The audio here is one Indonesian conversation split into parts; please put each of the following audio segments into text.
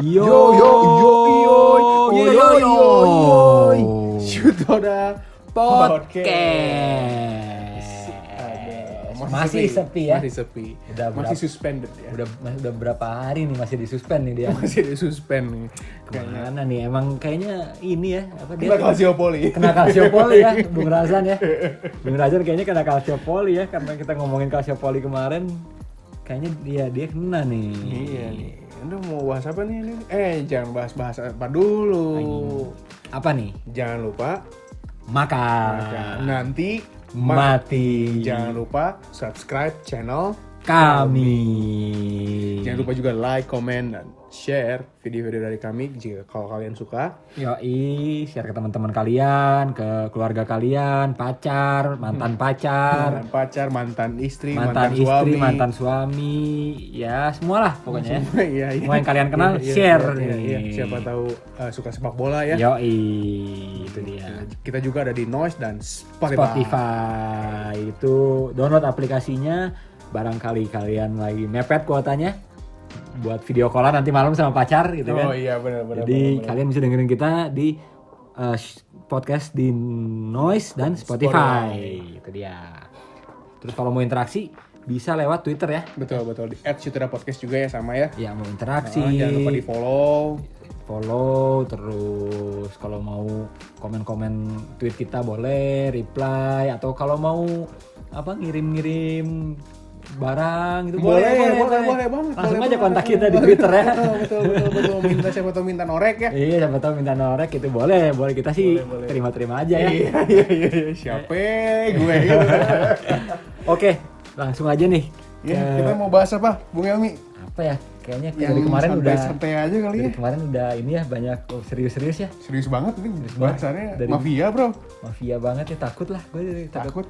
Yo Syutoda podcast. Masih sepi ya? Masih sepi. Masih suspended ya. Udah berapa hari nih masih disuspend nih dia. Masih disuspend nih. Kemana nih? Emang kayaknya ini ya apa dia? Kena kalsiopoli. Kena kalsiopoli ya, Bung Razan ya. Bung Razan kayaknya kena kalsiopoli ya, karena kita ngomongin kalsiopoli kemarin. Kayaknya dia kena nih. Iya nih. Aduh mau bahas apa nih ini? Jangan bahas apa dulu. Apa nih? Jangan lupa Makan. nanti Mati. Jangan lupa subscribe channel Kami. Jangan lupa juga like, comment, dan share video-video dari kami jika kalau kalian suka. Yoi, share ke teman-teman kalian, ke keluarga kalian, pacar, mantan pacar, Mantan istri, mantan suami, ya semualah pokoknya. Iya. Semua yang kalian kenal share nih. Iya. Siapa tahu suka sepak bola ya. Yoi, itu dia. Kita juga ada di Noise dan Spotify. Itu download aplikasinya. Barangkali kalian lagi mepet kuotanya buat video callan nanti malam sama pacar gitu kan. Oh iya benar. Jadi kalian bisa dengerin kita di podcast di Noise dan Spotify. Itu dia. Terus kalau mau interaksi bisa lewat Twitter ya. Betul di @syutoda_podcast juga ya sama ya. Ya mau interaksi. Jangan lupa di follow terus kalau mau komen-komen tweet kita boleh reply atau kalau mau apa ngirim barang itu boleh banget. Langsung aja kontak kita di Twitter ya. Betul. Siapa tahu minta norek ya. Iya, siapa tahu minta norek itu boleh kita sih boleh. terima aja ya. Iya. Siapa gue. Oke, langsung aja nih. Ya, kita mau bahas apa, Bung Helmi? Apa ya? Kayaknya Yang dari kemarin santai aja kali ya. Dari kemarin udah ini ya banyak serius-serius ya. Serius banget ini bahasannya Dari- mafia, Bro. Mafia banget ya, takut lah gue Takut.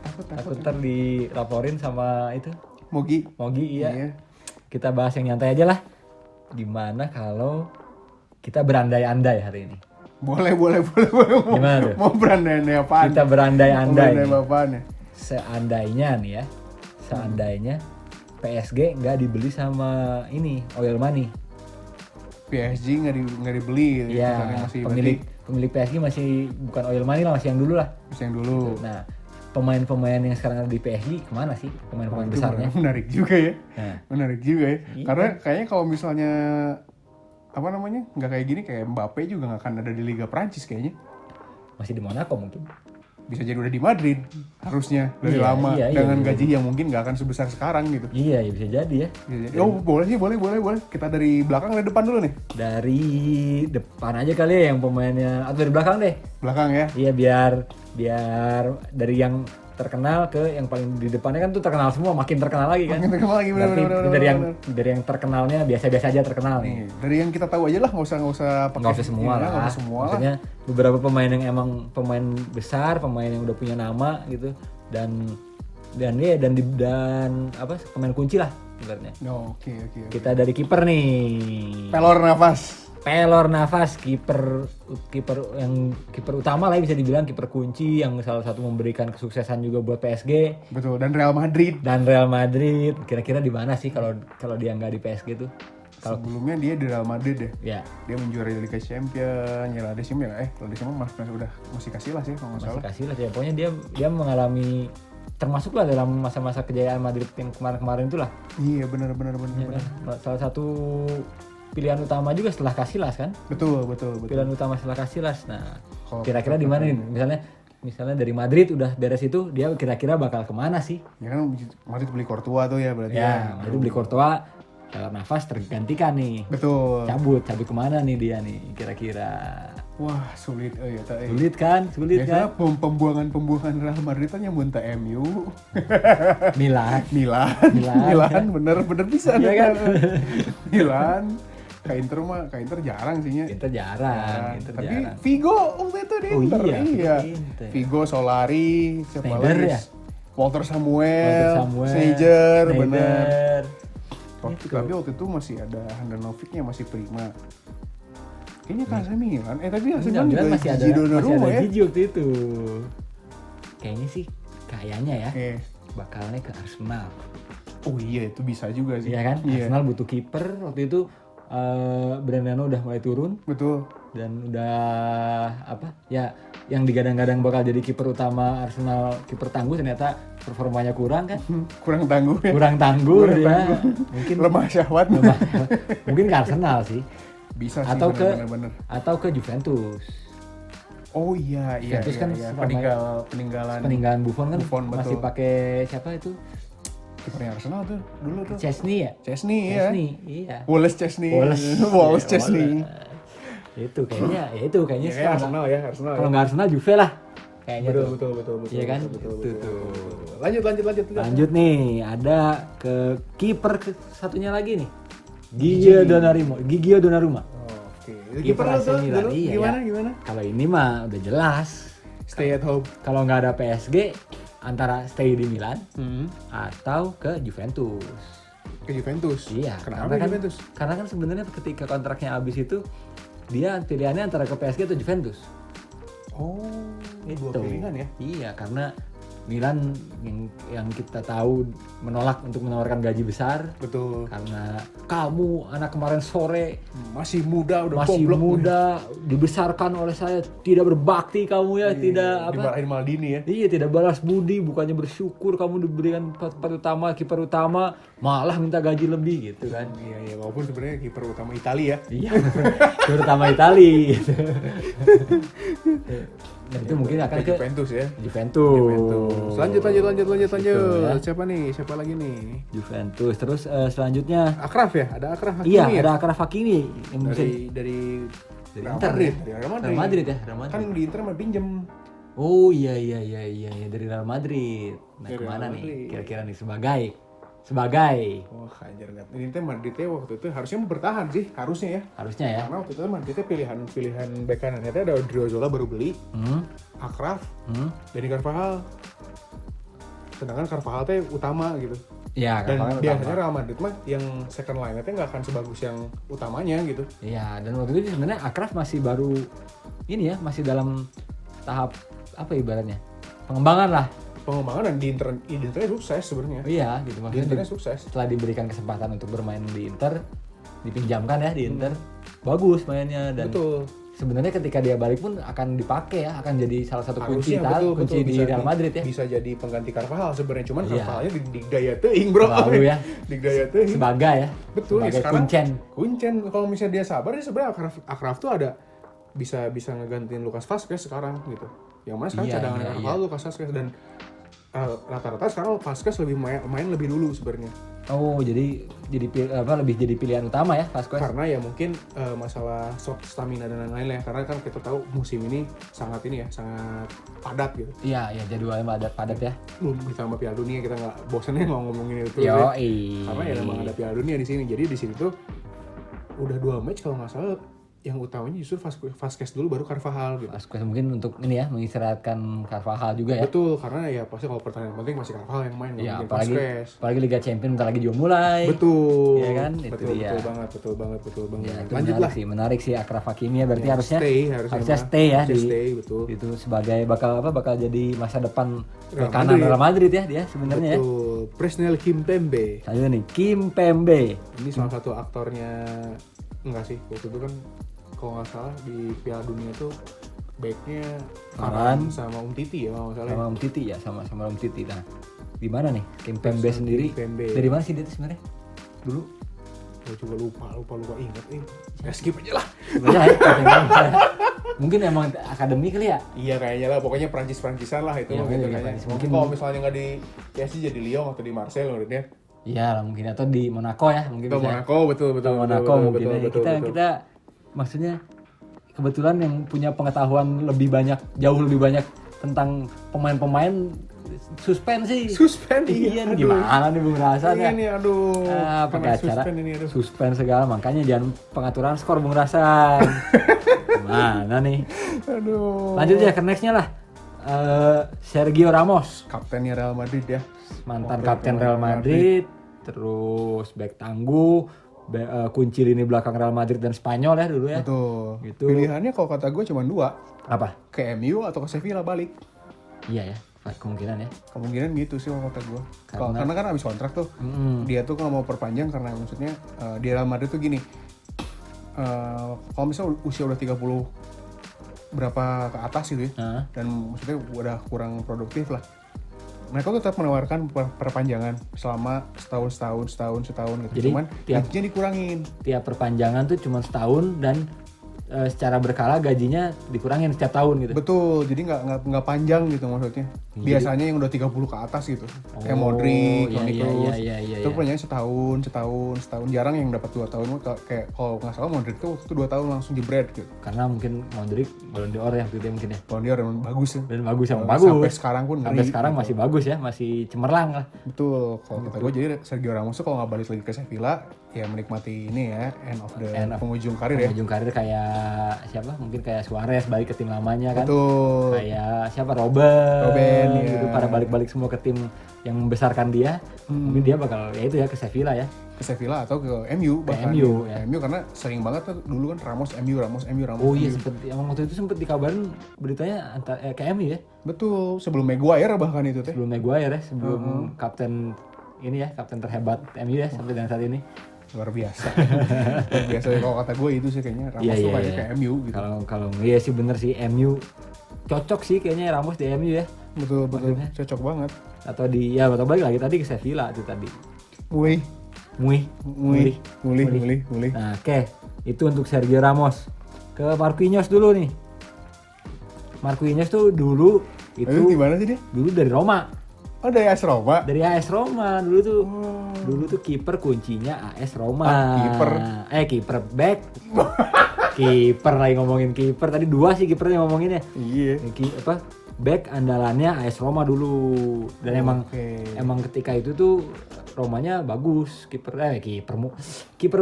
ntar dilaporin sama itu Mogi. iya. Kita bahas yang nyantai aja lah. Gimana kalau kita berandai-andai hari ini? Boleh. Gimana tuh? Mau berandai-andai apaan? Kita berandai-andai nih. apaan ya? Seandainya nih ya, PSG nggak dibeli sama ini Oil Money. PSG nggak dibeli gitu. Iya, Misalnya masih pemilik PSG masih bukan Oil Money lah, masih yang dulu lah. masih yang dulu. Nah, pemain-pemain yang sekarang ada di PSG kemana sih? Pemain-pemain Itu besarnya. menarik juga ya. Nah, Menarik juga ya. Iya. Karena kayaknya kalau misalnya apa namanya nggak kayak gini kayak Mbappe juga nggak akan ada di Liga Prancis kayaknya. masih di Monaco mungkin. Bisa jadi udah di Madrid harusnya dari Iya, lama iya, dengan iya. gaji yang mungkin nggak akan sebesar sekarang gitu. Iya, ya bisa jadi ya. Bisa jadi. Oh boleh sih boleh. Kita dari belakang dari depan dulu nih. Dari depan aja kali ya yang pemainnya atau dari belakang deh. Belakang ya. Iya, biar dari yang terkenal ke yang paling di depannya kan tuh terkenal semua, makin terkenal lagi kan. Makin terkenal lagi, bener, Berarti bener. dari yang terkenalnya biasa-biasa aja terkenal nih. Nih, dari yang kita tahu aja lah, nggak usah pakai Nggak usah semua ini, lah. nggak usah semua lah. Maksudnya beberapa pemain yang emang pemain besar, pemain yang udah punya nama gitu dan apa pemain kunci lah ibaratnya. Oh, oke. Kita dari kiper nih. Pelor Navas, kiper utama lah bisa dibilang, kiper kunci yang salah satu memberikan kesuksesan juga buat PSG Betul. Dan Real Madrid. dan Real Madrid. Kira-kira di mana sih kalau dia nggak di PSG tuh? Sebelumnya dia di Real Madrid deh. Ya, Dia menjuarai Liga Champions, nyala Desim ya. Kalau Desim masih kasih lah sih kalau nggak masih salah. kasih lah ya. Pokoknya dia mengalami termasuk lah dalam masa-masa kejayaan Madrid yang kemarin-kemarin itulah. Iya benar. Ya kan? Salah satu pilihan utama juga setelah Casillas kan? Betul. Pilihan utama setelah Casillas. Nah, Kalau kira-kira di mana nih? Misalnya dari Madrid udah beres itu, dia kira-kira bakal kemana sih? Ya kan Madrid beli Courtois tuh ya berarti. Ya, Madrid beli Courtois, Navas tergantikan nih. Betul. Cabut kemana nih dia nih kira-kira? Wah sulit ya tak. Sulit kan? Biasanya pembuangan Real Madrid kan yang muntah MU. Milan. Milan bener bisa Iya kan? Milan. Ke Inter jarang sih nya. Inter jarang. Tapi Figo waktu itu di Inter. Oh iya. Iya. Figo, Solari, siapa Schneider lagi? ya? Walter Samuel, Schneider, Sneijder, bener. Itu. Tapi waktu itu masih ada Handanovic-nya masih prima. Kayaknya ke AC Milan. Tapi AC Milan juga masih ada Donnarumma ya. Gigi waktu itu. Kayaknya ya. Bakalnya ke Arsenal. Oh iya itu bisa juga sih. Iya kan? Iya. Arsenal butuh kiper waktu itu. Brandano udah mulai turun Betul. dan udah apa ya, yang digadang-gadang bakal jadi kiper utama Arsenal, kiper tangguh, ternyata performanya kurang kan. Kurang tangguh ya. Kurang tangguh Kurang dia. tangguh. Mungkin Lemah syahwat. mungkin ke Arsenal sih. Bisa sih, Atau ke bener-bener. atau ke Juventus. Oh iya. Juventus kan selama- Peninggalan Buffon kan Buffon, betul. masih pakai siapa itu? kipernya Arsenal tuh dulu tuh. Chesney ya? Chesney ya. Iya. Wallace Chesney. Wallace. Wallace Iya, Chesney. Itu kayaknya Ya, sekarang Arsenal ya, Arsenal. kalau nggak Arsenal Juve lah kayaknya tuh. betul. Iya kan? Betul. Itu tuh. Lanjut. Nih, ada ke kiper satunya lagi nih. Gigio Donnarumma. Oke. Kiper AC Milan. Iya, Gimana? Kalau ini mah udah jelas. Stay at home. Kalau nggak ada PSG, antara stay di Milan atau ke Juventus. Ke Juventus. Iya. Kenapa kan, Juventus? Karena kan sebenarnya ketika kontraknya habis itu, dia pilihannya antara ke PSG atau Juventus. Oh, Itu. dua pilihan ya. Iya, karena Milan yang kita tahu menolak untuk menawarkan gaji besar Betul. karena kamu anak kemarin sore Masih muda, udah masih goblok. muda, dibesarkan oleh saya, tidak berbakti kamu ya, tidak apa? Dimarahin Maldini ya. Iya, tidak balas budi, bukannya bersyukur kamu diberikan tempat utama, kiper utama, malah minta gaji lebih gitu kan. Iya, walaupun sebenarnya kiper utama Italia ya. Iya, terutama Itali gitu. Dan itu mungkin akan ke Juventus ya. Juventus. Lanjut. Gitu ya. Siapa nih? Siapa lagi nih? Juventus. Terus selanjutnya Akraf ya? Ada Akraf Hakimi iya, ya? ada Achraf Hakimi yang bisa Dari dari Real Inter. Madrid. Ya? Dari Real Madrid ya, Real Kan Madrid. di Inter mah pinjem. Oh iya dari Real Madrid. Nah, Dari kemana Real nih? Madrid. Kira-kira nih sebagai Oh, anjir enggak. Ini teh Madridnya waktu itu harusnya mau bertahan sih, harusnya ya. harusnya ya. Karena waktu itu Madridnya pilihan bek kanannya teh ada Odriozola baru beli, Hmm. Akraf, Hmm. Dani Carvajal. Sedangkan Carvajal teh utama gitu. Iya, Dan Carvajal biasanya utama. Real Madrid mah yang second line teh nggak akan sebagus yang utamanya gitu. Iya, dan waktu itu sebenarnya Achraf masih baru ini ya, masih dalam tahap apa ibaratnya? Pengembangan lah. Pengembangan dan di Internya sukses sebenarnya. Iya, gitu Di maksudnya. Internya sukses. Setelah diberikan kesempatan untuk bermain di Inter, dipinjamkan ya di Inter, bagus mainnya dan Betul. sebenarnya ketika dia balik pun akan dipakai ya, akan jadi salah satu kunci Harusnya betul, di bisa Real Madrid ya. Bisa jadi pengganti Carvajal sebenarnya, cuman Iya. Carvajalnya digdaya teuing, Bro. Selalu ya. Digdaya teuing. Sebagai ya. Betul, ya sebagai sekarang kuncen. kalau misalnya dia sabar, dia sebenarnya Akraf tuh ada bisa ngegantiin Lucas Vazquez sekarang gitu. Yang mana sekarang Iya, cadangan iya, Carvajal Lucas Vazquez dan rata-rata sekarang Vazquez lebih main lebih dulu sebenarnya. Oh, jadi lebih jadi pilihan utama ya Vazquez. Karena ya mungkin masalah stamina dan lain-lain ya. Karena kan kita tahu musim ini sangat padat gitu. Iya, jadwalnya padat ya. Belum ditambah Piala Dunia, kita nggak bosan ya ngomongin itu terus ya. Yoi. Karena ya memang ada Piala Dunia di sini. Jadi di sini tuh udah 2 match kalau nggak salah, yang utamanya justru Vazquez dulu baru Carvajal gitu. Vazquez mungkin untuk ini ya, mengistirahatkan Carvajal juga ya. Betul, karena ya pasti kalau pertandingan penting masih Carvajal yang main, nggak Ya, mungkin apalagi Vazquez. Liga Champions bentar lagi juga mulai. Betul. Iya kan? Itu Betul, dia. betul banget. Ya, itu Lanjutlah. menarik sih Achraf Hakimi ya, berarti Ya, harusnya harusnya stay ya harusnya di stay, betul. itu sebagai bakal jadi masa depan Real kanan Madrid. Real Madrid ya dia sebenarnya ya. Betul. Presnel Kimpembe. Lanjut nih, Kimpembe. Ini salah satu aktornya, enggak sih, waktu itu kan kalau nggak salah di Piala Dunia tuh backnya Varane sama Umtiti ya kalau nggak salah. Sama Om Titi ya, sama Om Titi. Nah, di mana nih Kimpembe sendiri? Kimpembe. Dari mana sih dia tuh sebenarnya? Dulu Gue juga lupa ingat skip aja lah. sebenarnya ya, Kimpembe. Mungkin emang akademi kali ya? Iya kayaknya lah, pokoknya Prancis-Francisan lah itu Iya, gitu Liga kayaknya. Prancis. Mungkin kalau misalnya nggak di PSG jadi Lyon atau di Marseille menurutnya. Iya lah mungkin, atau di Monaco ya mungkin Atau bisa. Monaco, betul. Monaco mungkin ya. Kita maksudnya kebetulan yang punya pengetahuan jauh lebih banyak tentang pemain-pemain suspensi. Suspend Iya nih, gimana nih Bung Rasan Iya ya? nih, aduh. Pakai Kena acara suspend ini, aduh. suspend segala, makanya jangan pengaturan skor Bung Rasan. Gimana nih? Aduh. Lanjut ya ke nextnya lah. Sergio Ramos, Kaptennya Real Madrid ya. mantan kapten Real Madrid, terus bek tangguh, kunci lini belakang Real Madrid dan Spanyol ya dulu ya. Betul. Gitu. Pilihannya kalau kata gue cuma 2. Apa? Ke MU atau ke Sevilla balik. Iya ya, kemungkinan ya. Kemungkinan gitu sih kalau kata gue. Karena- Karena kan abis kontrak tuh. Mm-mm. Dia tuh kalau mau perpanjang karena maksudnya di Real Madrid tuh gini. kalau misalnya usia udah 30 berapa ke atas gitu ya, dan maksudnya udah kurang produktif lah, mereka tuh tetap menawarkan perpanjangan selama setahun gitu. Jadi, cuman gajinya dikurangin. Tiap perpanjangan tuh cuma setahun dan secara berkala gajinya dikurangin setiap tahun gitu. Betul, jadi nggak panjang gitu maksudnya. Biasanya yang udah 30 ke atas gitu. Kayak Modric, Toni Kroos. Itu perpanjangan setahun. Jarang yang dapat 2 tahun. Kayak kalau nggak salah Modric tuh waktu itu 2 tahun langsung jebret gitu. Karena mungkin Modric Ballon d'Or yang itu mungkin ya. Ballon d'Or emang bagus ya. Dan bagus sama bagus. Sampai sekarang pun sampai sekarang gitu. Masih bagus ya, masih cemerlang lah. Betul. Kalau kata gue jadi Sergio Ramos tuh kalau nggak balik lagi ke Sevilla, ya menikmati ini ya end of penghujung karir ya. Penghujung karir kayak siapa? Mungkin kayak Suarez balik ke tim lamanya kan. Betul. Kayak siapa? Robben ya. gitu, pada balik semua ke tim yang membesarkan dia. Mungkin dia bakal ya itu ya ke Sevilla ya. Ke Sevilla atau ke MU bahkan. MU ya. MU karena sering banget tuh dulu kan Ramos MU. Oh iya emang waktu itu sempet dikabarin beritanya ke MU ya. Betul, sebelum Maguire bahkan itu teh. Sebelum Maguire ya, sebelum kapten ini ya, kapten terhebat MU ya sampai dengan saat ini. Luar biasa. Luar biasa kalau kata gue itu sih kayaknya Ramos tuh kayaknya ke MU gitu. Kalau iya sih bener sih MU cocok sih kayaknya Ramos di MU ya. Betul cocok banget. Atau balik lagi tadi ke Sevilla itu tadi. Mulih. Nah, oke. Itu untuk Sergio Ramos. Ke Marquinhos dulu nih. Marquinhos tuh dulu itu di mana sih dia? Dulu dari Roma. Oh, dari AS Roma. Dari AS Roma dulu tuh kiper kuncinya AS Roma. Kiper back. Kiper lagi ngomongin kiper. Tadi 2 sih kipernya ngomonginnya. Iya. Back andalannya AS Roma dulu. Dan emang ketika itu tuh Romanya bagus, kiper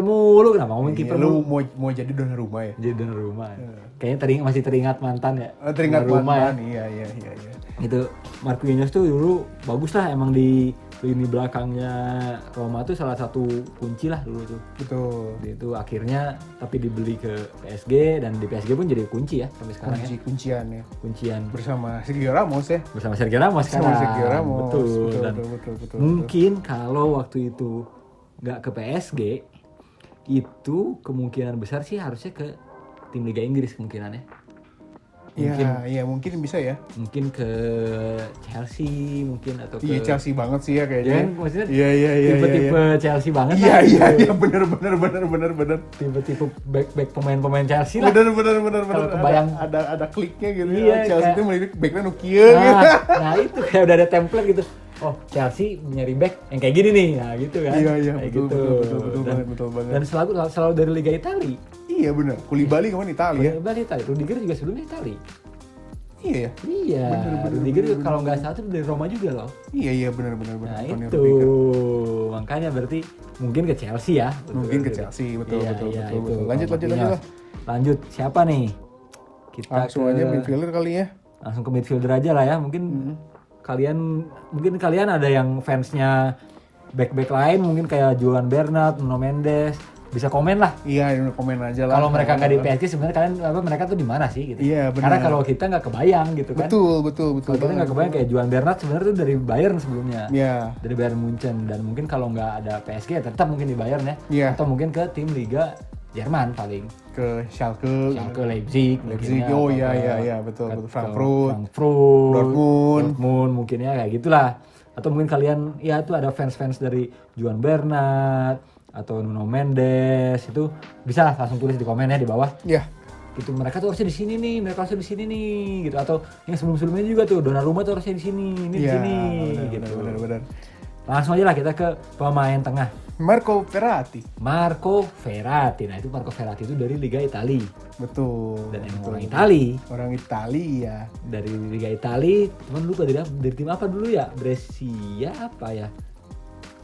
mulu kenapa ngomongin kiper mulu? Lu mau jadi Donnarumma ya? Jadi Donnarumma. Kayaknya masih teringat mantan ya. Teringat mantan ya. Iya. Itu Marquinhos tuh dulu bagus lah emang di lini belakangnya Roma tuh salah satu kunci lah dulu tuh. Betul. Itu akhirnya tapi dibeli ke PSG dan di PSG pun jadi kunci ya sampai sekarang Kuncian bersama Sergio Ramos ya. Bersama Sergio Ramos sekarang. Sergio Ramos. Betul. Mungkin kalau waktu itu nggak ke PSG itu kemungkinan besar sih harusnya ke tim Liga Inggris kemungkinannya. Mungkin bisa ya. Mungkin ke Chelsea mungkin atau ke Chelsea banget sih ya kayaknya. Maksudnya tipe Chelsea banget. Iya, benar. Tipe back pemain Chelsea lah. Benar. Kalau kebayang ada kliknya gitu ya. Chelsea itu melirik backnya Nokia gitu. Nah, itu kayak udah ada template gitu. Oh, Chelsea nyari back yang kayak gini nih. Nah, gitu kan. Iya, betul banget. Dan selalu dari Liga Italia. Iya benar. Koulibaly kemarin Italia. Rudiger juga sebelumnya Italia. Iya. Rudiger juga kalau nggak salah tuh dari Roma juga loh. Iya benar. Nah itu makanya berarti mungkin ke Chelsea ya. Mungkin ke Chelsea betul. Lanjut siapa nih? Kita langsung aja midfielder kali ya. Langsung ke midfielder aja lah ya. Mungkin kalian ada yang fansnya back lain mungkin kayak Juan Bernat, Nuno Mendes. Bisa komen lah. Iya, komen aja lah. Kalau mereka nggak di PSG sebenarnya mereka tuh di mana sih gitu. Iya, benar. Karena kalau kita nggak kebayang gitu kan. Betul. Kalau kita nggak kebayang kayak Juan Bernat sebenarnya tuh dari Bayern sebelumnya. Iya. Dari Bayern Munchen dan mungkin kalau nggak ada PSG tetap mungkin di Bayern ya. Iya. Atau mungkin ke tim Liga Jerman paling. Ke Schalke, Leipzig. Oh iya, betul. Frankfurt, Dortmund mungkin ya kayak gitulah. Atau mungkin kalian ya tuh ada fans dari Juan Bernat atau Nuno Mendes itu bisa langsung tulis di komen ya di bawah. Iya. Itu mereka tuh harusnya di sini nih, gitu. Atau yang sebelumnya juga tuh Donnarumma tuh harusnya di sini, di sini gitu. Benar. Langsung aja lah kita ke pemain tengah. Marco Verratti. Nah, itu Marco Verratti itu dari Liga Italia. Betul. Dan emang orang Italia. Dari Liga Italia, cuman lupa dari tim apa dulu ya? Brescia apa ya?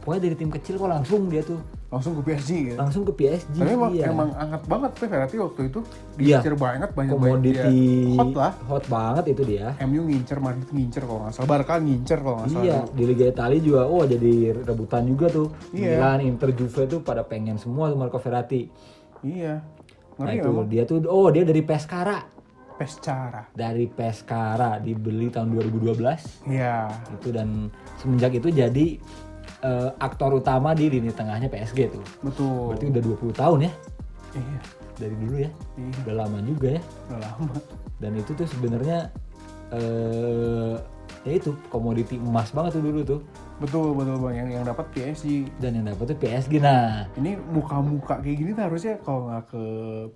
Pokoknya dari tim kecil kok langsung dia tuh. Langsung ke PSG gitu. Langsung ke PSG. Tapi emang hangat banget Verratti waktu itu. Diincer banyak komoditi hot lah. Hot banget itu dia. MU ngincer, Madrid ngincer kalau nggak salah. Barca ngincer kalau nggak salah. Iya, di Liga Italia juga jadi rebutan juga tuh. Iya. Milan, Inter, Juve tuh pada pengen semua tuh Marco Verratti. Iya. Nah itu dia dari Pescara. Dari Pescara dibeli tahun 2012. Iya. Itu dan semenjak itu jadi aktor utama di lini tengahnya PSG tuh. Betul. Berarti udah 20 tahun ya. Iya. Dari dulu ya. Iya. Udah lama juga ya. Udah lama. Dan itu tuh sebenarnya ya itu komoditi emas banget tuh dulu tuh. Betul Bang, yang dapat PSG. Dan yang dapat tuh PSG. Nah, Ini muka-muka kayak gini tuh harusnya kalau nggak ke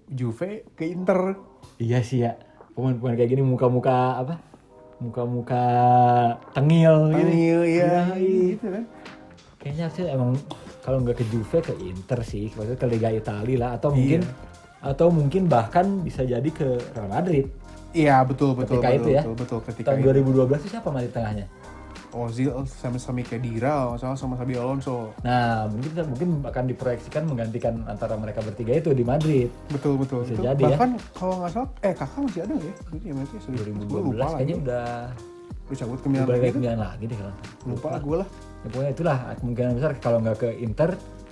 Juve, ke Inter. iya sih ya. Pemain-pemain kayak gini muka-muka apa? Muka-muka tengil gitu. Tengil, iya, Iya. gitu kan. Kayaknya harusnya emang kalau nggak ke Juve ke Inter sih, maksudnya ke Liga Italia lah, atau mungkin bahkan bisa jadi ke Real Madrid. Iya, betul. Ketika itu ya. Betul, ketika Tahun itu. 2012 itu siapa main di tengahnya? Ozil sama Khedira, sama Xabi Alonso. Nah, mungkin akan diproyeksikan menggantikan antara mereka bertiga itu di Madrid. Betul. Bisa Itu jadi ya. bahkan kalau nggak salah, Kakak masih ada nggak ya? Iya, berarti 2012 kayaknya udah cabut ke Milan balik lagi ke tuh. Milan lagi deh kalau. Lupa gue lah. Ya, pokoknya itulah kemungkinan besar kalau nggak ke Inter,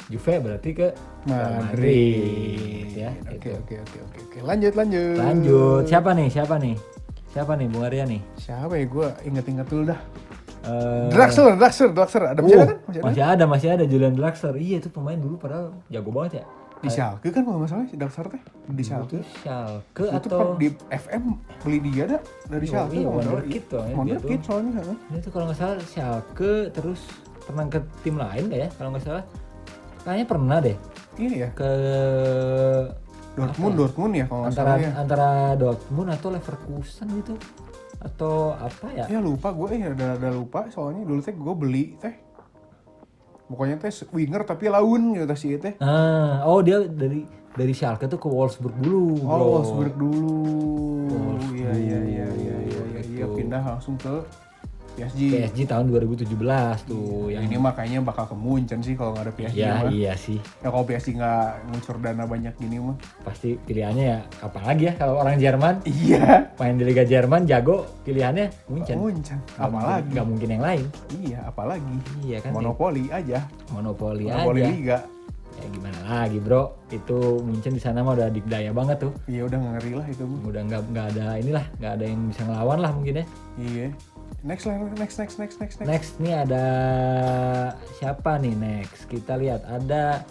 Juve berarti ke Real Madrid. Madrid ya. Oke. Gitu. Lanjut. Siapa nih Bung Arya nih? Siapa ya? Gue inget-inget dulu dah. Eh, Draxler. Ada masih ada kan? masih ada Julian Draxler. Iya itu pemain dulu padahal jago banget ya. Di Schalke kan kalau nggak salah Draxler teh. Di Schalke. Schalke Itu atau di FM beli dia dah dari Schalke. iya, kalau nggak salah. wonderkid tuh ya, Wonderkid dia tuh. soalnya. Kan? Ini tuh kalau nggak salah Schalke terus pernah ke tim lain nggak ya? Kalau nggak salah kayaknya pernah deh Iya ya. ke Dortmund ya kalau nggak antara salah ya. antara Dortmund atau Leverkusen gitu atau apa ya? Ya lupa gue ada lupa soalnya dulu teh gue beli teh. Pokoknya teh winger tapi laun gitu sih teh. Ah, oh dia dari Schalke tuh ke Wolfsburg dulu, bro. Oh, Wolfsburg dulu. Wolfsburg, Iya. gitu. Pindah langsung ke PSG. PSG tahun 2017 tuh Yang ini makanya bakal ke Munchen sih kalau nggak ada PSG ya mah. iya sih. Ya kalau PSG nggak ngucur dana banyak gini mah. Pasti pilihannya ya apalagi ya kalau orang Jerman Iya. main di Liga Jerman jago pilihannya Munchen. Munchen. Apalagi. Nggak mungkin yang lain. Iya, apalagi. Iya kan. Monopoli aja. Monopoli Monopoli aja. Liga. Ya gimana lagi bro? Itu Munchen di sana mah udah dikdaya banget tuh. Iya udah ngeri lah itu mah. Udah nggak ada inilah, nggak ada yang bisa ngelawan lah mungkin ya. Iya. Next. Next nih ada siapa nih next? Kita lihat ada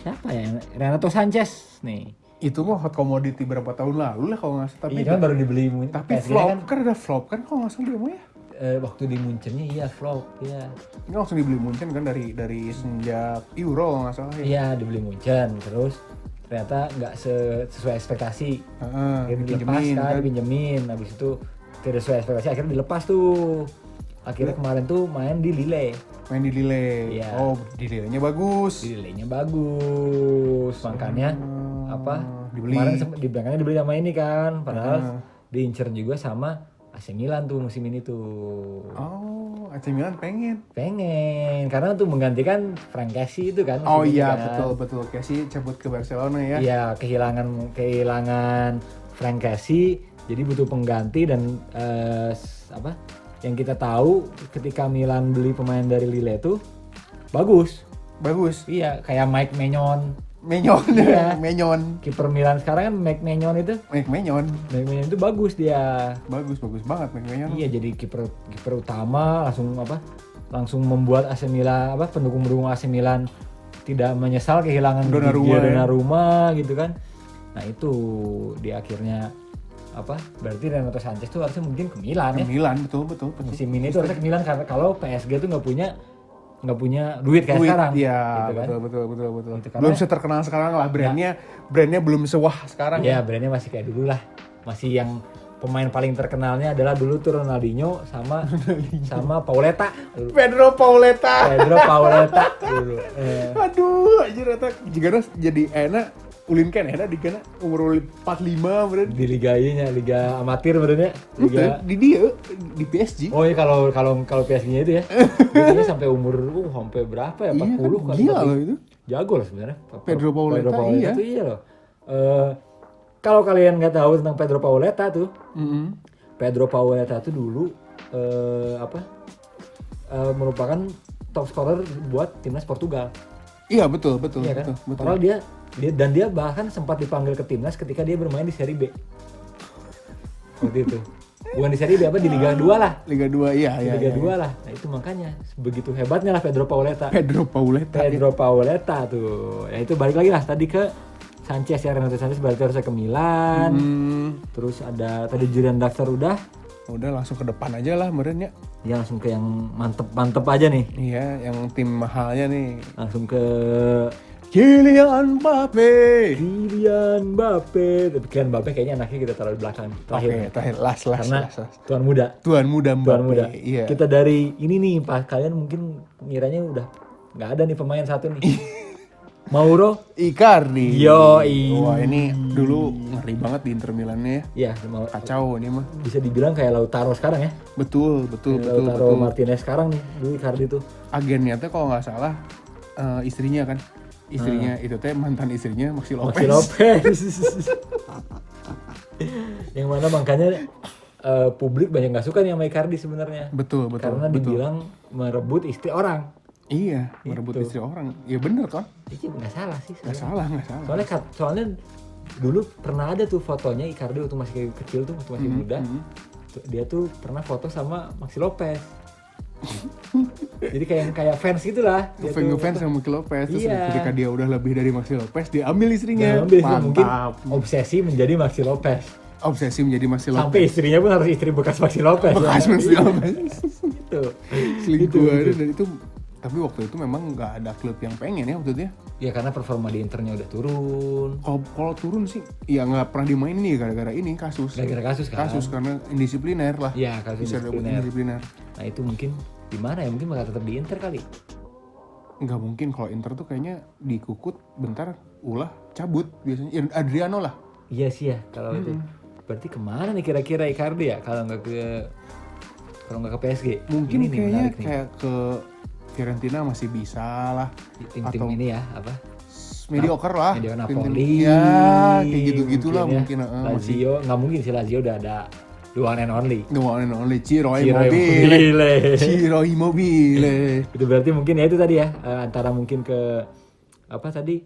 siapa ya? Renato Sanchez nih. Itu mah hot commodity berapa tahun lalu lah kalau nggak salah. Tapi Iya kan baru dibeli tapi PSG flop kan ada flop kan kalau nggak salah dia mah ya. Waktu di Munchennya iya flop ya. Ini langsung dibeli Munchen kan dari sejak Euro kalau nggak salah ya. Iya dibeli Munchen terus ternyata nggak sesuai ekspektasi. Akhirnya dilepas kan, dipinjemin. Habis itu tidak sesuai ekspektasi akhirnya dilepas tuh. Akhirnya kemarin tuh main di Lille. Main di Lille. Iya. Oh, di Lille-nya bagus. Di Lille-nya bagus. Makanya apa? Dibeli. Kemarin makanya dibeli sama ini kan. Padahal diincer juga sama AC Milan tuh musim ini tuh. Oh, AC Milan pengen. Karena untuk menggantikan Frank Casey itu kan. Oh musim ini iya, kan. betul. Casey cabut ke Barcelona ya. Iya, kehilangan Frank Casey, jadi butuh pengganti dan apa? Yang kita tahu ketika Milan beli pemain dari Lille tuh bagus. Iya, kayak Mike Maignan. Iya. Maignan. Kiper Milan sekarang kan Mike Maignan itu. Maignan. Mike Maignan itu bagus dia. Bagus banget Maignan. Iya, jadi kiper utama langsung membuat AC Milan pendukung AC Milan tidak menyesal kehilangan Donnarumma gitu kan. Nah, itu di akhirnya berarti Renato Sanchez tuh harusnya mungkin ke Milan ya. Milan betul. Musim ini tuh harusnya ke Milan karena kalau PSG tuh nggak punya duit kayak sekarang. Iya, gitu kan. betul. Gitu, karena- Belum seterkenal sekarang lah brandnya belum sewah sekarang. Iya, brandnya masih kayak dulu lah. Masih yang pemain paling terkenalnya adalah dulu tuh Ronaldinho sama Pauleta. Pedro Pauleta dulu. Aduh, anjir eta jigana jadi enak ulin kan enak di kana umur 45 bener. Di liga amatir benernya. Di dia di PSG. Oh iya kalau PSG-nya itu ya. Dia sampai umur sampai berapa ya? 40 Iya, kan. gila tapi loh itu. Jago lah sebenarnya. Pedro Pauleta, iya. Itu iya loh. Kalau kalian nggak tahu tentang Pedro Pauleta tuh, Pedro Pauleta tuh dulu merupakan top scorer buat timnas Portugal. Iya betul. Iya kan? Padahal dia bahkan sempat dipanggil ke timnas ketika dia bermain di Serie B. Waktu itu. Bukan di Serie B di Liga 2 lah. Liga 2 iya. Liga 2 lah. Nah, itu makanya begitu hebatnya lah Pedro Pauleta Pedro Pauleta tuh. Ya itu balik lagi lah tadi ke Sanchez ya, Renato Sanchez berarti harusnya ke Milan. Terus ada tadi Julian Draxler udah langsung ke depan aja lah meren ya. Ya langsung ke yang mantep aja nih. Iya, yang tim mahalnya nih. Langsung ke Kylian Mbappe. Tapi Kylian Mbappe kayaknya anaknya kita taruh di belakang terakhir. Oke, terakhir last. Karena Tuan muda. Tuan muda Mbappe. Iya. Kita dari ini nih, Pak, kalian mungkin ngiranya udah nggak ada nih pemain satu nih. Mauro Icardi. Yoi. Wah, ini dulu ngeri banget di Inter Milan-nya ya. Iya, Kacau ini mah. bisa dibilang kayak Lautaro sekarang ya. Betul. Lautaro Martinez sekarang nih, dulu Icardi tuh. Agennya tuh kalau nggak salah istrinya kan. Istrinya itu teh mantan istrinya Maxi Lopez. Yang mana makanya publik banyak nggak suka nih sama Icardi sebenarnya. Betul. Karena dibilang merebut istri orang. Iya, merebut istri orang. Ya bener kan? Itu nggak salah sih. Nggak salah. Soalnya dulu pernah ada tuh fotonya Icardi waktu masih kecil tuh, waktu masih muda. Dia tuh pernah foto sama Maxi Lopez. Jadi kayak fans gitulah. Fans sama Maxi Lopez. Terus Iya. ketika dia udah lebih dari Maxi Lopez, dia ambil istrinya. Mungkin Mantap. obsesi menjadi Maxi Lopez. Obsesi menjadi Maxi Lopez. Sampai istrinya pun harus istri bekas Maxi Lopez. Bekas Maxi Lopez. Gitu. Selingkuh aja dan itu. Tapi waktu itu memang nggak ada klub yang pengen ya waktu itu ya. Ya karena performa di Internya udah turun. Kalau turun sih, ya nggak pernah dimainin nih gara-gara ini kasus. Gara-gara kasus kan? Kasus karena indisipliner lah. Iya, kasus Bisa dapat indisipliner. Nah itu mungkin di mana ya? Mungkin bakal tetap di Inter kali. Nggak mungkin kalau Inter tuh kayaknya dikukut bentar ulah cabut biasanya. Ya, Adriano lah. Iya sih ya kalau itu. Berarti kemana nih kira-kira Icardi ya? Kalau nggak ke PSG? Mungkin Ini nih, kayaknya menarik nih. kayak ke Fiorentina masih bisa lah. Tim-tim atau ini ya apa? mediocre lah. Mediocre Tim-tim- Napoli. Ya kayak gitu-gitulah mungkin. Ya. Lazio nggak mungkin sih, Lazio udah ada the one and only. The one and only Ciro Ciro Immobile. Immobile. Ciro Immobile. Itu berarti mungkin ya itu tadi ya, antara mungkin ke apa tadi?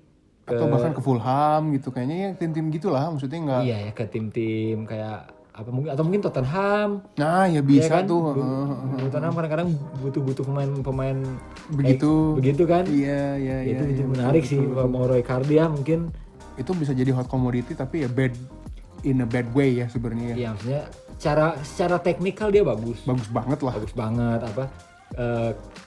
Atau bahkan ke Fulham gitu kayaknya ya tim-tim gitulah maksudnya nggak. Iya ya, ke tim-tim kayak apa mungkin, atau mungkin Tottenham. Nah ya bisa Iya kan? tuh. Tottenham kadang-kadang butuh pemain Begitu kan. Iya Itu menarik sih Mauro Icardi ya, mungkin itu bisa jadi hot commodity tapi ya in a bad way ya sebenarnya. ya maksudnya secara teknikal dia bagus Banget lah. banget, apa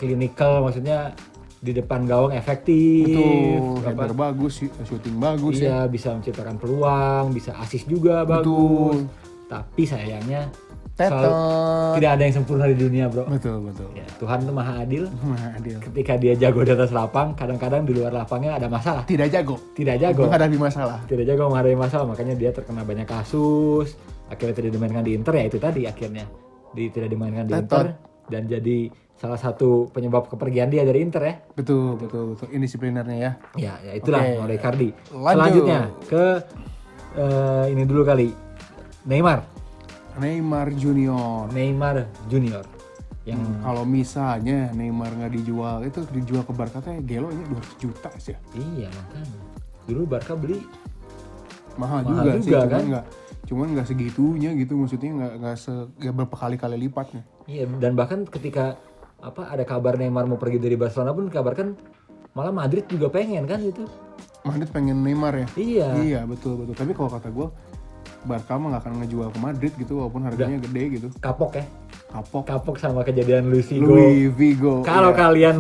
clinical, maksudnya di depan gawang efektif. Betul, apa, header bagus, shooting bagus ya. iya, bisa menciptakan peluang, bisa assist juga bagus. Betul. Tapi sayangnya Tetot. tidak ada yang sempurna di dunia, bro. Betul. Ya, Tuhan tuh maha adil. Nah, dia Ketika dia jago di atas lapang, kadang-kadang di luar lapangnya ada masalah. tidak jago menghadapi masalah. Tidak jago menghadapi masalah, makanya dia terkena banyak kasus. Akhirnya tidak dimainkan di Inter, ya itu tadi akhirnya tidak dimainkan di Tetot. Inter dan jadi salah satu penyebab kepergian dia dari Inter ya. Betul. Indisiplinernya ya. Ya itulah Oke. Mauro Icardi. Lanjut. Selanjutnya ke ini dulu kali. Neymar Junior. Yang Kalau misalnya Neymar nggak dijual, itu dijual ke Barca teh gelo ya 200 juta sih. iya makanya. Dulu Barca beli Mahal Mahal juga sih, juga, kan? cuman nggak segitunya gitu, maksudnya nggak berapa kali lipatnya. iya, dan bahkan ketika ada kabar Neymar mau pergi dari Barcelona pun dikabarkan malah Madrid juga pengen kan itu. Madrid pengen Neymar ya. Iya. Iya betul. Tapi kalau kata gue, Barca mah nggak akan ngejual ke Madrid gitu walaupun harganya gede gitu. Kapok ya. Kapok. Kapok sama kejadian Luis Figo. Louis Figo. Kalau Iya. kalian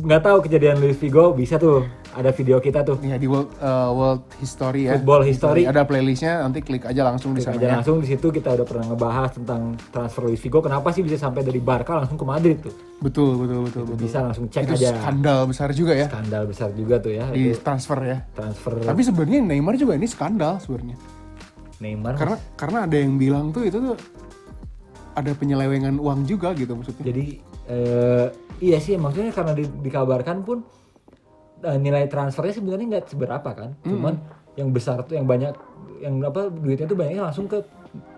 nggak tahu kejadian Luis Figo, bisa tuh ada video kita tuh. Ya di World History ya. Football History. Ada playlistnya, nanti klik aja langsung di Klik sana aja ya. langsung di situ kita udah pernah ngebahas tentang transfer Luis Figo. Kenapa sih bisa sampai dari Barca langsung ke Madrid tuh? Betul. Bisa langsung cek Itu aja. skandal besar juga ya Skandal besar juga tuh ya di itu transfer ya. transfer Tapi sebenarnya Neymar juga ini skandal sebenarnya. Neymar. Karena ada yang bilang tuh itu tuh ada penyelewengan uang juga gitu maksudnya. Jadi iya sih, maksudnya karena dikabarkan pun nilai transfernya sebenarnya nggak seberapa kan. Cuman yang besar tuh yang banyak, yang duitnya tuh banyaknya langsung ke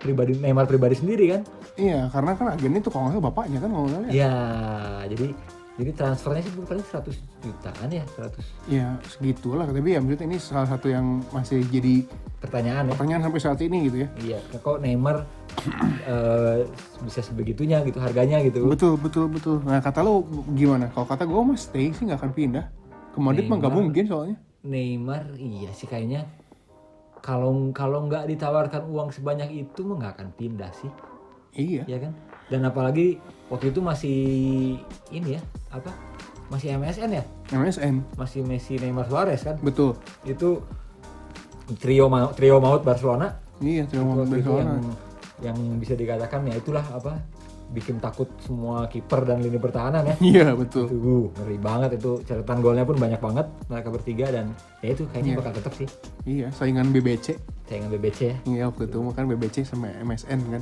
Neymar pribadi sendiri kan. Iya, karena kan agen itu kalau nggak salah bapaknya kan kalau nggak salah. Iya, jadi transfernya sih paling 100 jutaan ya, 100. Ya segitulah, tapi ya maksudnya ini salah satu yang masih jadi Pertanyaan sampai saat ini gitu ya. Iya, kok Neymar bisa sebegitunya gitu harganya gitu. Betul. Nah kata lo gimana? Kalau kata gue mas stay sih nggak akan pindah. Ke Madrid mah nggak mungkin soalnya. Neymar iya sih kayaknya kalau nggak ditawarkan uang sebanyak itu mah nggak akan pindah sih. Iya. Ya kan? Dan apalagi waktu itu masih ini ya, apa? Masih MSN ya? MSN. Masih Messi, Neymar, Suarez kan? Betul. Itu trio maut Barcelona. Iya, trio maut Barcelona. Yang bisa dikatakan ya itulah apa? Bikin takut semua kiper dan lini pertahanan ya. Iya, betul. Itu ngeri banget itu. Catatan golnya pun banyak banget mereka bertiga dan ya itu kayaknya bakal tetap sih. Iya, saingan BBC. Saingan BBC ya. Iya, waktu itu kan BBC sama MSN kan.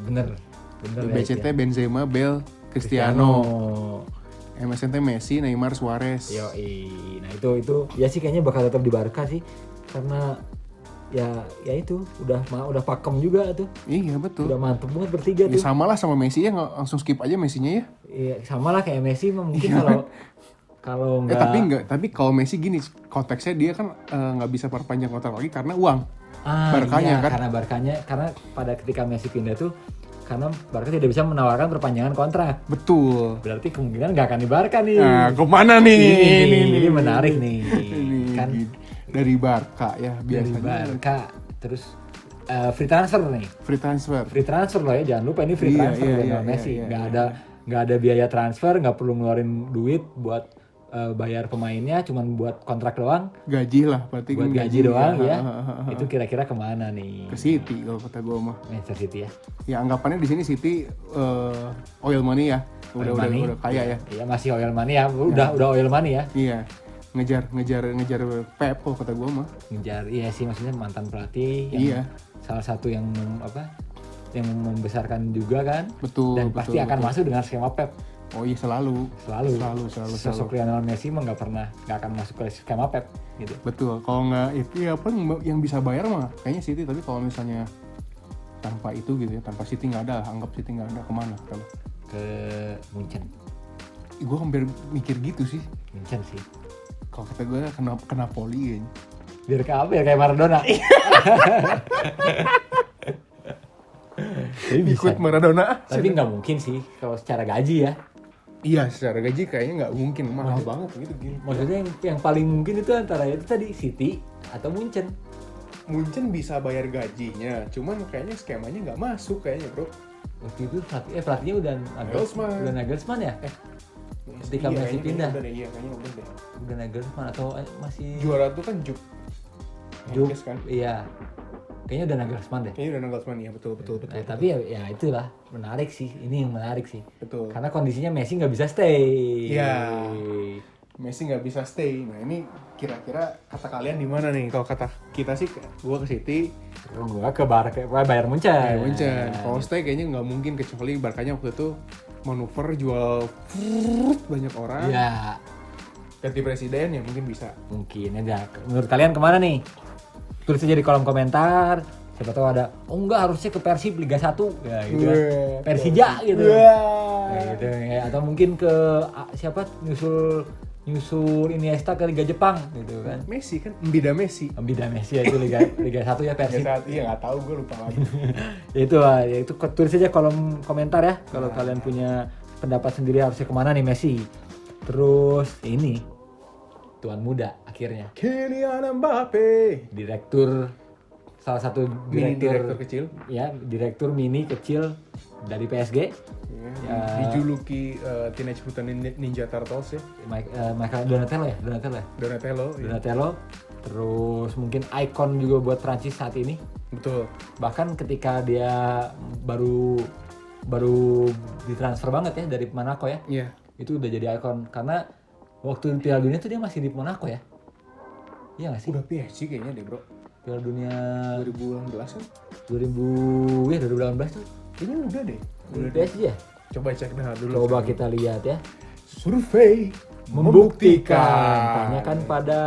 Bener BBC teh Benzema, Bale, Cristiano. MSN teh Messi, Neymar, Suarez. Yoi. Nah itu ya sih kayaknya bakal tetap di Barca sih karena ya itu udah pakem juga tuh. Iya betul. Udah mantep banget bertiga tuh. Ya sama lah sama Messi ya, langsung skip aja Messinya ya. Iya sama lah kayak Messi mungkin kalau nggak. Tapi kalau Messi gini konteksnya dia kan nggak bisa perpanjang kontrak lagi karena uang. Barkanya iya, kan. Karena pada ketika Messi pindah tuh karena Barca tidak bisa menawarkan perpanjangan kontrak. Betul. Berarti kemungkinan nggak akan di Barca nih. Nah, kemana nih? Ini menarik nih. Kan dari Barca ya biasanya. Dari Barca terus free transfer nih. Free transfer loh ya, jangan lupa ini free transfer buat Messi. Nggak ada biaya transfer, nggak perlu ngeluarin duit buat bayar pemainnya, cuman buat kontrak doang. Gaji lah, berarti buat gaji doang ya. Itu kira-kira kemana nih? Ke City kalau kata gue mah. Manchester City ya. Ya anggapannya di sini City oil money ya. Udah kaya ya. Iya masih oil money ya. Udah oil money ya. Iya. Ngejar Pep kalau kata gue mah. Ngejar iya sih maksudnya mantan pelatih yang salah satu yang yang membesarkan juga kan. Betul. Dan pasti akan masuk dengan skema Pep. Oh iya selalu. Sosok Lionel Messi mah nggak akan masuk ke skema Pep gitu. Betul. Kalau nggak itu ya apa yang bisa bayar mah kayaknya City. Tapi kalau misalnya tanpa itu gitu ya, tanpa City nggak ada, anggap City nggak ada, kemana kalau? Ke Munchen. Gue hampir mikir gitu sih. Munchen sih. Kalau kata gue ke Napoli kayaknya. Biar ke apa ya kayak Maradona. Ikut Maradona. Tapi nggak mungkin sih kalau secara gaji ya. Iya, secara gaji kayaknya nggak mungkin, mahal banget gitu. Maksudnya yang paling mungkin itu antara itu tadi City atau Munchen. Munchen bisa bayar gajinya, cuman kayaknya skemanya nggak masuk kayaknya bro. Waktu itu pelatihnya udah Nagelsmann ya? Ketika Messi pindah. Kayaknya udah deh. Udah Nagelsmann atau masih juara tuh kan Jupp kan? Iya. Kayaknya udah Nagelsmann deh. Kayaknya udah Nagelsmann ya, betul. Nah, tapi ya itulah menarik sih. Ini yang menarik sih. Betul. Karena kondisinya Messi nggak bisa stay. Iya. Messi nggak bisa stay. Nah ini kira-kira kata kalian di mana nih? Kalau kata kita sih, gue ke City. Gue ke Bayern Munchen. Kalau stay kayaknya nggak mungkin kecuali Barkanya waktu itu manuver jual banyak orang. Iya. Ganti presiden ya mungkin bisa. Mungkin ya. Menurut kalian kemana nih? Tulis aja di kolom komentar. Siapa tahu ada, oh enggak harusnya ke Persib Liga 1 ya gitu kan. Persija gitu. Gitu ya. Atau mungkin ke siapa nyusul Iniesta ke Liga Jepang gitu kan. Messi kan Mbida Messi ya itu Liga 1 ya Persib. Iya enggak tahu gue lupa lagi. ya itu tulis aja kolom komentar ya kalau kalian punya pendapat sendiri harusnya kemana nih Messi. Terus ini tuan muda akhirnya. Kylian Mbappe. Salah satu direktur kecil. Ya, direktur mini kecil dari PSG. Dijuluki Teenage Mutant Ninja Turtles ya. Michael Donatello. Terus mungkin ikon juga buat Prancis saat ini. Betul. Bahkan ketika dia baru ditransfer banget ya dari Monaco ya. Iya. Itu udah jadi ikon karena waktu Piala Dunia tuh dia masih di Monaco ya. Iya nggak sih? Udah PSG kayaknya deh bro. Piala Dunia 2018 kan? 2018 tuh. Kayaknya udah deh. Udah PSG ya? Coba cek dah dulu. Coba kita lihat ya. Survei membuktikan. Tanyakan pada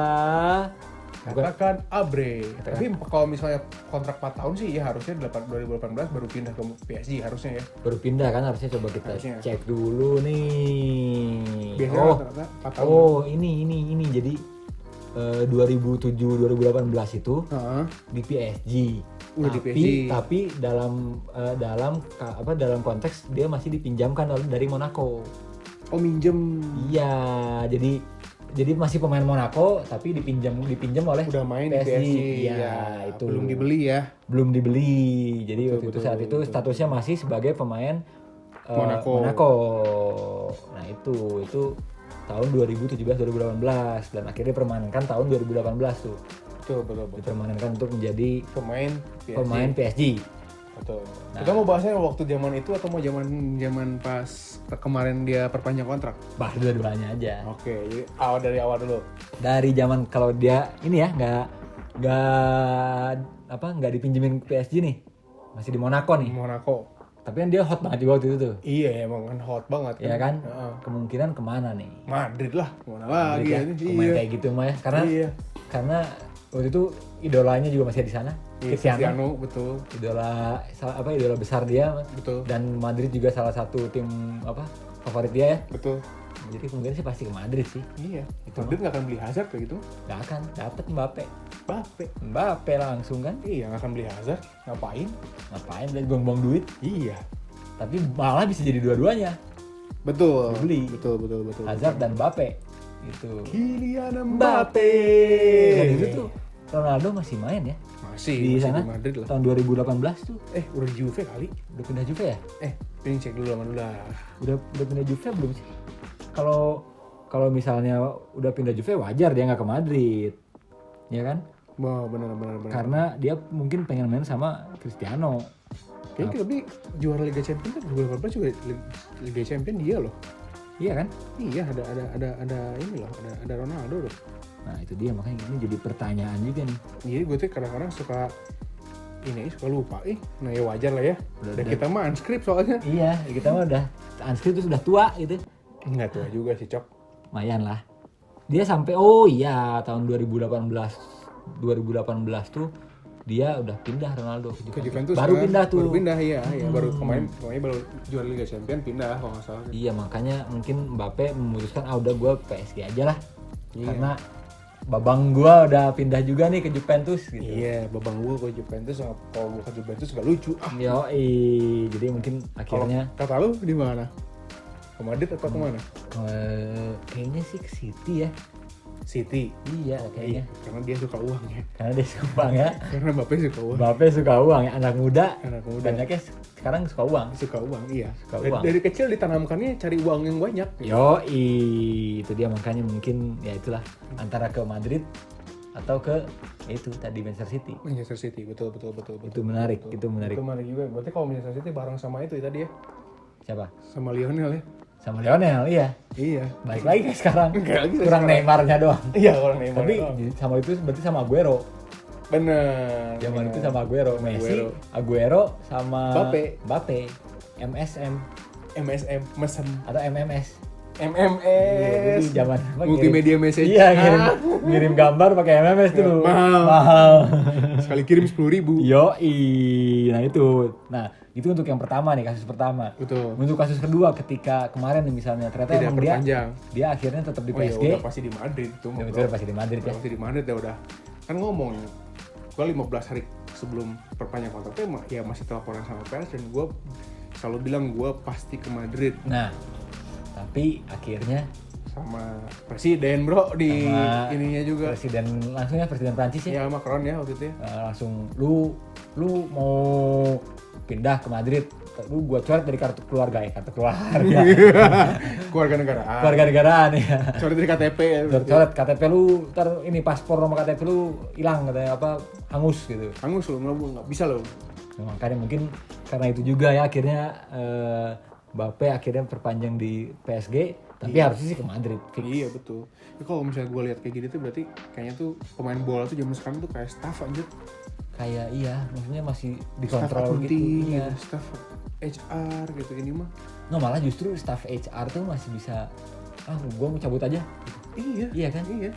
katakan Abre. Tapi kalau misalnya kontrak 4 tahun sih ya harusnya 2018 baru pindah ke PSG harusnya ya. Baru pindah kan harusnya, coba kita cek dulu nih. Biasanya rata-rata 4 tahun. Oh, ini jadi 2007-2018 itu di PSG. Tapi dalam konteks dia masih dipinjamkan dari Monaco. Oh, minjem. Iya, jadi jadi masih pemain Monaco tapi dipinjam oleh udah main PSG. di PSG. Ya, itu. Belum dibeli ya. Belum dibeli. Jadi Betul, waktu itu saat itu betul. statusnya masih sebagai pemain Monaco. Nah, itu tahun 2017-2018 dan akhirnya dipermanenkan tahun 2018 tuh. Betul. Dipermanenkan untuk menjadi Pemain PSG. Betul. Kita mau bahasnya waktu zaman itu atau mau zaman pas kemarin dia perpanjang kontrak? Bah, dua-duanya aja. Oke, jadi dari awal dulu. Dari zaman kalau dia ini ya nggak dipinjemin ke PSG nih, masih di Monaco nih. Monaco. Tapi kan dia hot banget juga waktu itu tuh. Iya, emang kan hot banget kan. Iya kan? Kemungkinan kemana nih? Madrid lah, kemana lagi ya? Pemain kayak gitu mah ya, karena waktu itu idolanya juga masih di sana. Cristiano, betul. Idola besar dia. Betul. Dan Madrid juga salah satu tim favorit dia ya. Betul. Jadi kemungkinan sih pasti ke Madrid sih. Iya. Madrid nggak akan beli Hazard kayak gitu. Nggak akan, dapat Mbappe langsung kan. Iya, nggak akan beli Hazard. Ngapain beli buang-buang duit. Iya. Tapi malah bisa jadi dua-duanya. Betul. Dibeli. Betul. Hazard dan Mbappe. Gitu. Kylian Mbappe. Dan itu tuh Ronaldo masih main ya? Masih di sana. Di Madrid lah. Tahun 2018 tuh. Udah Juve kali. Udah pindah Juve ya? Ini cek dulu sama lah. Udah pindah Juve belum sih? Kalau misalnya udah pindah Juve wajar dia nggak ke Madrid. Ya kan? Wah, benar. Karena dia mungkin pengen main sama Cristiano. Kayaknya tapi juara Liga Champions kan 2018 juga Liga Champions dia loh. Iya kan? Iya, ada ini loh, ada Ronaldo loh. Nah, itu dia makanya ini jadi pertanyaan juga nih. Jadi gue tuh kadang-kadang suka lupa. Nah ya wajar lah ya. Udah kita mah unscript soalnya. Iya, kita mah udah unscript itu sudah tua gitu. Enggak tua juga sih, Cok. Lumayan lah. Dia sampai tahun 2018 tuh dia udah pindah Ronaldo ke Juventus. Baru kan? pindah tuh. Baru pindah iya. Baru kemarin baru juara Liga Champions pindah kalau nggak salah. Iya, makanya mungkin Mbappe memutuskan udah gue PSG aja lah. Iya. Karena babang gue udah pindah juga nih ke Juventus gitu. Iya, babang gue ke Juventus, kalau gue ke Juventus gak lucu. Jadi mungkin akhirnya. Kata lu di mana? Ke Madrid atau kemana? Kayaknya sih ke City ya. City. Iya, kayaknya. Karena dia suka uang ya. Karena dia suka uang ya. Karena Mbappe suka uang. Mbappe suka uang ya, anak muda. Banyaknya sekarang suka uang. Suka uang, iya. Suka uang. Dari kecil ditanamkannya cari uang yang banyak. Itu dia makanya mungkin ya itulah antara ke Madrid atau ke itu tadi Manchester City. Manchester City, betul. Itu menarik. Itu menarik juga. Berarti kalau Manchester City bareng sama itu tadi ya. Siapa? Sama Lionel ya. Sama Lionel, iya. Balik lagi kayak sekarang. Kurang Neymarnya doang. Iya, kurang Neymar. Tapi sama itu berarti sama Aguero. Bener. Zaman itu sama Aguero, Messi, Aguero sama Mbappe. MSM atau MMS. MMS. Jadi zaman multimedia message. Iya, ngirim gambar pakai MMS tuh. Mahal. Sekali kirim 10.000. Nah itu untuk yang pertama nih, kasus pertama. Betul. Untuk kasus kedua ketika kemarin nih misalnya ternyata tidak perpanjang. Dia akhirnya tetap di PSG. Udah pasti di Madrid tuh. Udah pasti di Madrid ya. Pasti di Madrid udah. Kan ngomong gue 15 hari sebelum perpanjang kontraknya ya masih teleponan sama pers dan gue selalu bilang gue pasti ke Madrid. Nah, tapi akhirnya sama presiden bro di ininya juga. Presiden Prancis ya. Ya Macron ya waktu itu ya. Langsung lu mau pindah ke Madrid, lu gua coret dari kartu keluarga. Keluarga negaraan ya. Coret dari KTP ya. Coret KTP lu, ini paspor sama KTP lu hilang katanya hangus gitu. Hangus lu, nggak bisa lo. Nah, makanya mungkin karena itu juga ya akhirnya Mbappe akhirnya perpanjang di PSG, tapi harusnya sih ke Madrid. Fix. Iya betul. Ya, kalau misalnya gue lihat kayak gini tuh berarti kayaknya tuh pemain bola tuh zaman sekarang tuh kayak staff aja. Kayak maksudnya masih dikontrol staff gitu. Iya. Staff HR gitu ini mah. Nah malah justru staff HR tuh masih bisa, gue mau cabut aja. Iya kan? Iya.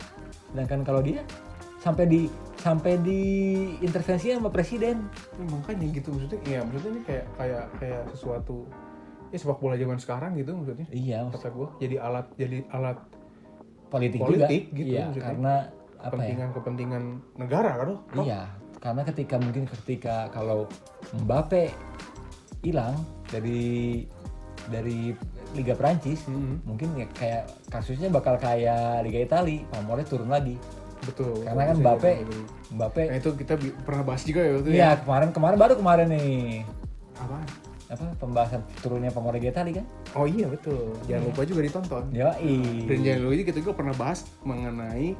Sedangkan kalau dia sampai di intervensi sama presiden. Makanya gitu maksudnya. Iya maksudnya ini kayak sesuatu. Ya sepak bola zaman sekarang gitu maksudnya. Iya. Kata gue jadi alat politik juga. Gitu. Iya. Maksudnya. Karena kepentingan negara kan? Iya. Karena ketika kalau Mbappe hilang dari Liga Prancis, mungkin ya kayak kasusnya bakal kayak Liga Italia, pamornya turun lagi. Betul. Karena kan Mbappe. Nah itu kita pernah bahas juga ya waktu itu. Iya, kemarin nih. Apaan? Apa pembahasan turunnya pamor Liga Italia kan? Oh iya betul. Jangan lupa juga ditonton. Yoi. Dan jangan lupa kita juga pernah bahas mengenai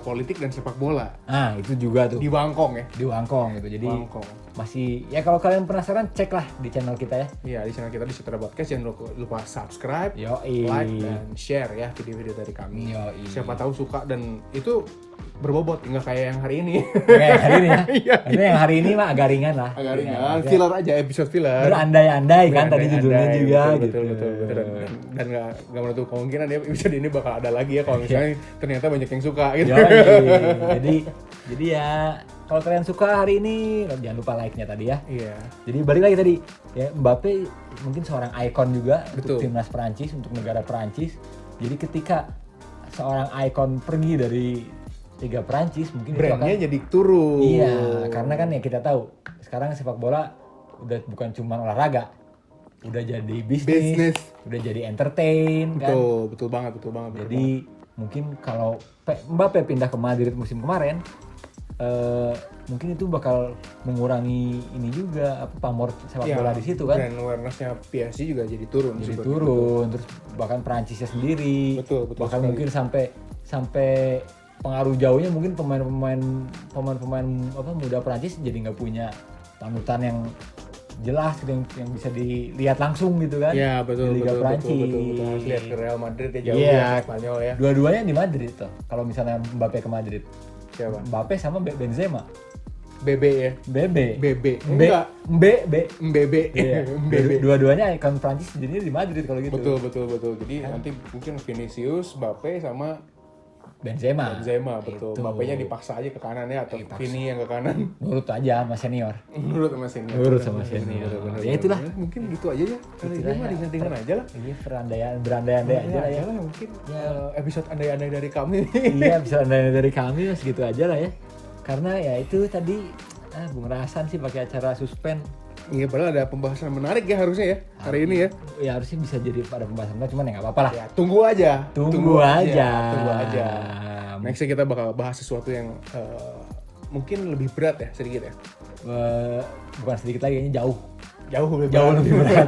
politik dan sepak bola. Ah, itu juga tuh. Di Bangkong ya. Di Bangkong gitu. Jadi Bangkong. masih ya kalau kalian penasaran ceklah di channel kita ya. Iya, di channel kita di Sutra Podcast jangan lupa subscribe, Yoi. like dan share ya video-video dari kami. Yoi. Siapa tahu suka dan itu berbobot, nggak kayak yang hari ini. Kayak hari ini ya. Iya. Ini yang hari ini mah agak ringan lah. Agak ringan, filler aja, episode filler. Berandai-andai kan tadi judulnya juga betul, gitu. betul. Dan nggak menutup kemungkinan ya episode ini bakal ada lagi ya kalau misalnya ternyata banyak yang suka gitu. Yoi. Jadi ya kalau kalian suka hari ini jangan lupa like-nya tadi ya. Iya. Jadi balik lagi tadi ya, Mbappe mungkin seorang ikon juga Betul. untuk timnas Perancis, untuk negara Perancis. Jadi ketika seorang ikon pergi dari Liga Perancis mungkin Brandnya jadi turun. Iya, karena kan ya kita tahu sekarang sepak bola udah bukan cuma olahraga, udah jadi bisnis, udah jadi entertain kan. Betul banget. Jadi mungkin kalau Mbappe pindah ke Madrid musim kemarin, mungkin itu bakal mengurangi ini juga pamor sepak bola di situ kan. Brand awareness-nya PSG juga jadi turun. Jadi turun, terus bahkan Perancisnya sendiri, betul bahkan sekali. mungkin sampai pengaruh jauhnya mungkin pemain-pemain muda Perancis jadi nggak punya panutan yang jelas yang bisa dilihat langsung gitu kan. Iya betul. Di Liga Perancis. Betul. Harus lihat ke Real Madrid ya jauh Iya. ya Spanyol ya. Dua-duanya di Madrid tuh. Kalau misalnya Mbappe ke Madrid. Siapa? Mbappe sama Benzema. BB ya. BB. Enggak. BB. Iya. Dua-duanya ikon Prancis jadinya di Madrid kalau gitu. Betul. Jadi nanti mungkin Vinicius, Mbappe sama Benzema betul. Itu. Mbappe-nya dipaksa aja ke kanan ya atau Vini yang ke kanan. Nurut aja sama senior. Nurut sama senior. Bener. Ya itulah. Mungkin gitu aja ya. Kali ini mah ringan-ringan aja lah. Iya, berandai-andai aja lah ya. Mungkin episode andai-andai dari kami. Iya, bisa andai dari kami segitu aja lah ya. Karena ya itu tadi Bung Rasan sih pakai acara suspend. Iya, padahal ada pembahasan menarik ya harusnya ya hari ini ya. Ya harusnya bisa jadi pada pembahasan, cuman ya nggak apa-apa lah. Ya, tunggu aja. Tunggu aja. Nextnya kita bakal bahas sesuatu yang mungkin lebih berat ya, sedikit ya. Bukan sedikit lagi, ini jauh lebih lebih berat.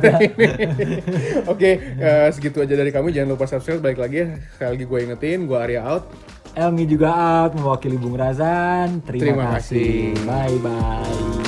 Oke, segitu aja dari kami. Jangan lupa subscribe. Balik lagi ya. Sekali lagi gue ingetin, gue Arya out. Elmi juga out mewakili Bung Razan. Terima kasih. kasih. Bye bye.